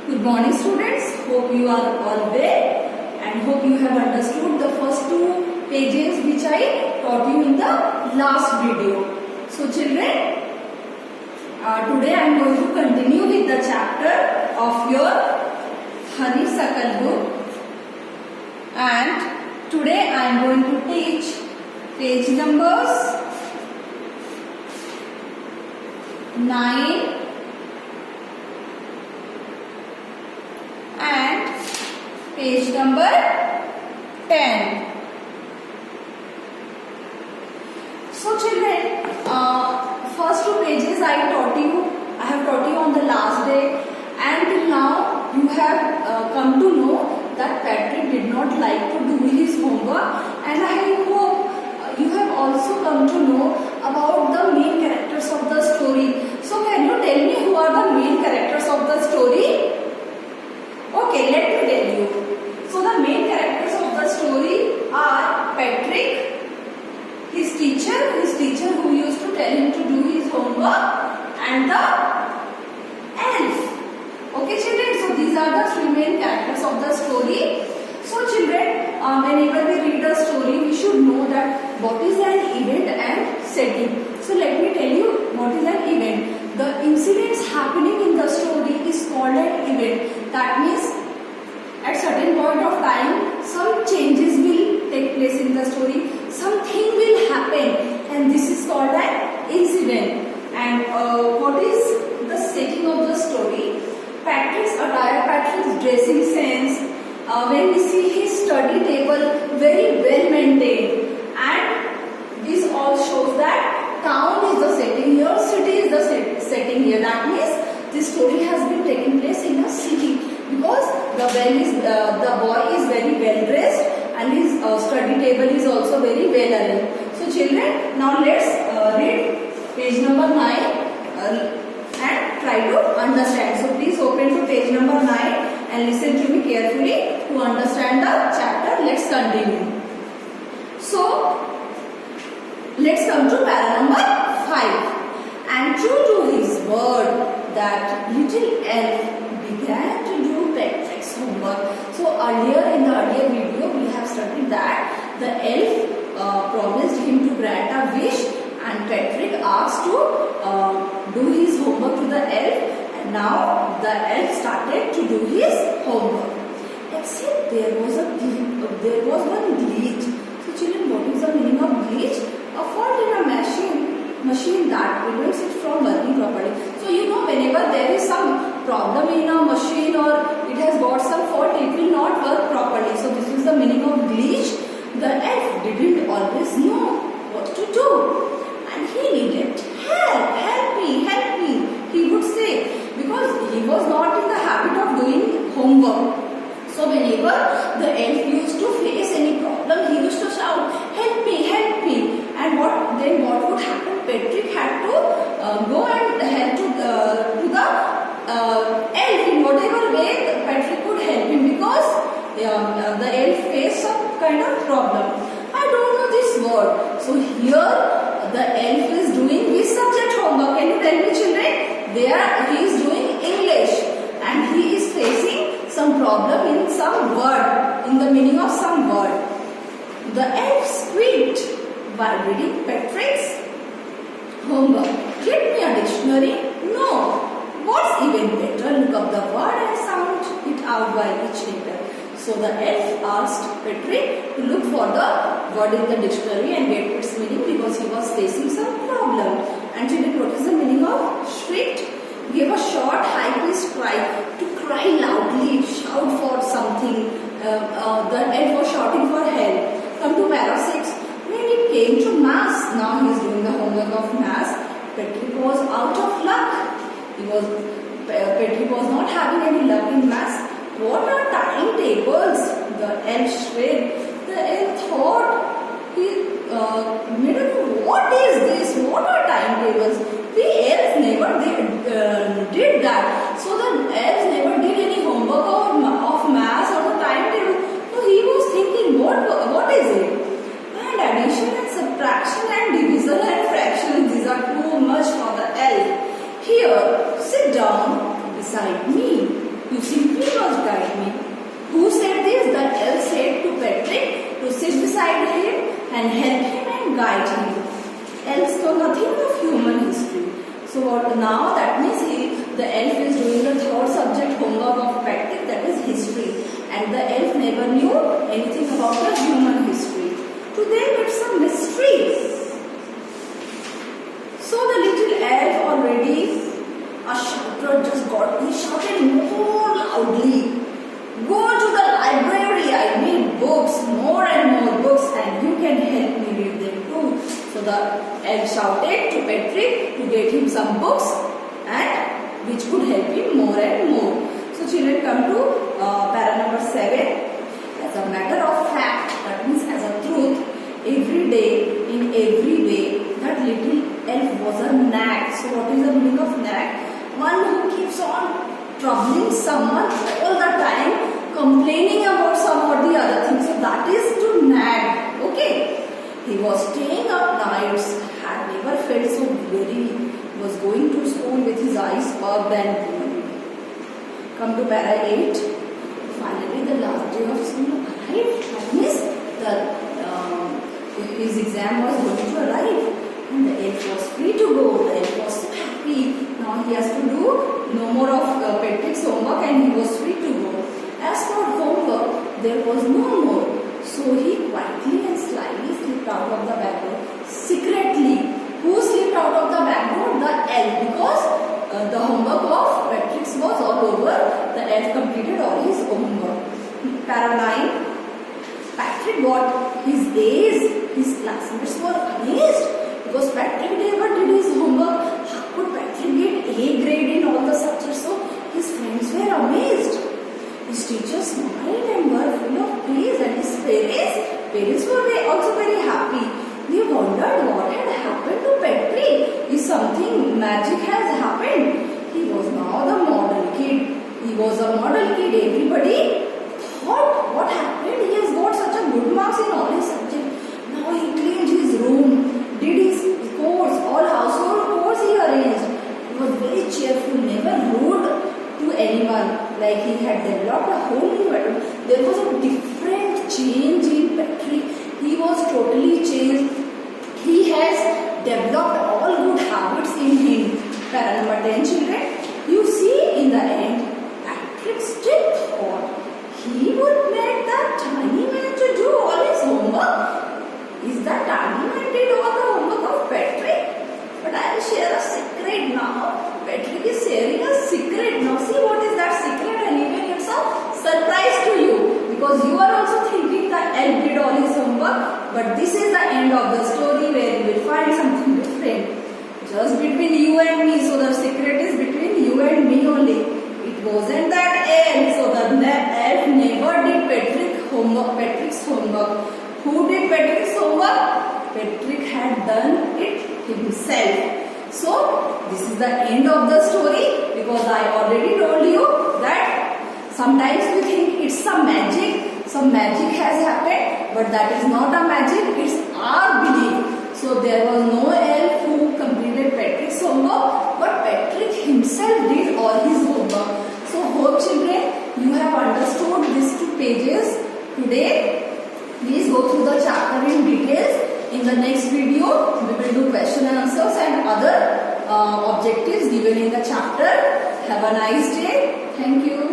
Good morning students, hope you are all well and hope you have understood the first two pages which I taught you in the last video. So children, today I am going to continue with the chapter of your honeysuckle book, and today I am going to teach page numbers 9 and page number 10. So children, first two pages I have taught you on the last day, and till now you have come to know that Patrick did not like to do his homework, and I hope you have also come to know about the main characters of the story. So can you tell me who are the main characters of the story? Okay, let me tell you. So the main characters of the story are Patrick, his teacher who used to tell him to do his homework, and the elf. Okay children, so these are the three main characters of the story. So children, whenever we read a story, we should know that what is an event and setting. So let me tell you what is an event. The incidents happening in the story is called an event. That means at certain point of time, some changes will take place in the story. Something will happen, and this is called an incident. And what is the setting of the story? Patrick's attire, Patrick's dressing sense. When we see his study table, very well maintained, and this all shows that town is the setting here, city is the setting here. That means this story has been taking place in a city, because the boy is very well dressed and his study table is also very well arranged. So children, now let's read page number 9 and try to understand. So please open to page number 9 and listen to me carefully to understand the chapter. Let's continue. So let's come to para number 5. And true to his word, that little elf began to do Patrick's homework. So in the earlier video, we have studied that the elf promised him to grant a wish, and Patrick asked to do his homework to the elf, and now the elf started to do his homework. Except there was one glitch. So children, what is the meaning of glitch? A fault in a machine that prevents it from working properly. So you know, whenever there is some problem in a machine or it has got some fault, it will not work properly. So this is the meaning of glitch. The elf didn't always know what to do, and he needed help me, he would say, because he was not in the habit of doing homework. So whenever the elf used to face any problem, he used to shout, help me. And what would happen? Patrick had to go and help to the elf in whatever way Patrick could help him, because the elf faced some kind of problem. I don't know this word. So here the elf is doing which subject homework? Can you tell me children? There he is doing English, and he is facing some problem in some word, in the meaning of some word. The elf squeaked while reading Patrick's homework. Get me a dictionary? No. What's even better? Look up the word and sound it out by each letter. So the elf asked Patrick to look for the word in the dictionary and get its meaning, because he was facing some problem. And children, what is the meaning of shrieked? Gave a short, high-pitched cry. To cry loudly, shout for something. The elf was shouting for help. Come to para 6. When it came to maths, now he is doing the homework of maths. Patrick was out of luck. Patrick was not having any luck in maths. What are timetables? The elf shrieked. The elf thought, he made a, what is this? What are timetables? The elf never did that. So the elf never did any homework of maths or the timetable. So he was thinking, what is it? And addition and subtraction and division and fraction, these are too much for the elf. Here, sit down beside me. You see guide me. Who said this? The elf said to Patrick to sit beside him and help him and guide him. Elves know nothing of human history. So now that means the elf is doing the third subject homework of Patrick, that is history. And the elf never knew anything about the human history. To them it's a mystery. So the little elf already a shouter just got, he shouted more loudly. Go to the library, I need books, more and more books, and you can help me read them too. So the elf shouted to Patrick to get him some books and which could help him more and more. So children, come to para number 7. As a matter of fact, that means as a truth, every day, in every way, that little elf was a nag. So what is the meaning of nag? One who keeps on troubling someone all the time, complaining about some or the other thing. So that is to nag. Okay. He was staying up nights, had never felt so weary, was going to school with his eyes puffed and blue. Come to para 8. Finally the last day of school arrived. That means his exam was going to arrive. And the elf was free to go. The elf was so happy. Now he has to do no more of Patrick's homework and he was free to go. As for homework, there was no more. So he quietly and slyly slipped out of the back door. Secretly. Who slipped out of the back door? The elf. Because the homework of Patrick's was all over. The elf completed all his homework. Para 9. Patrick got his A's. His classmates were amazed. Because Patrick never did his homework. How could Patrick get A grade in all the subjects? So his friends were amazed. His teachers smiled and were full of praise, and his parents were also very happy. They wondered what had happened to Patrick. If something magic has happened. He was now the model kid. He was a model kid. Everybody thought, what happened? He has got such a good marks in all his subjects. Now he cleaned his room, did his course, all household chores he arranged. He was very cheerful, never rude to anyone. Like he had developed a whole new attitude. There was a different change in Patrick. He was totally changed. He has developed all good habits in him. Para number 10, children. You see, in the end, Patrick still thought he would make that tiny man to do all his homework. Is that tiny man did all the homework of Patrick? But I will share a secret now. Patrick is sharing a secret. Now see what is that secret, and even it's a surprise to you. Because you are also thinking that elf did all his homework. But this is the end of the story where you will find something different. Just between you and me. So the secret is between you and me only. It wasn't that elf. So the elf never did Patrick's homework. Who did Patrick's homework? Patrick had done it himself. So, this is the end of the story, because I already told you that sometimes we think it's some magic has happened, but that is not a magic, it's our belief. So, there was no elf who completed Patrick's homework, but Patrick himself did all his homework. So, hope children, you have understood these 2 pages today. Please go through the chapter in details. In the next video, we will do question and answers and other objectives given in the chapter. Have a nice day. Thank you.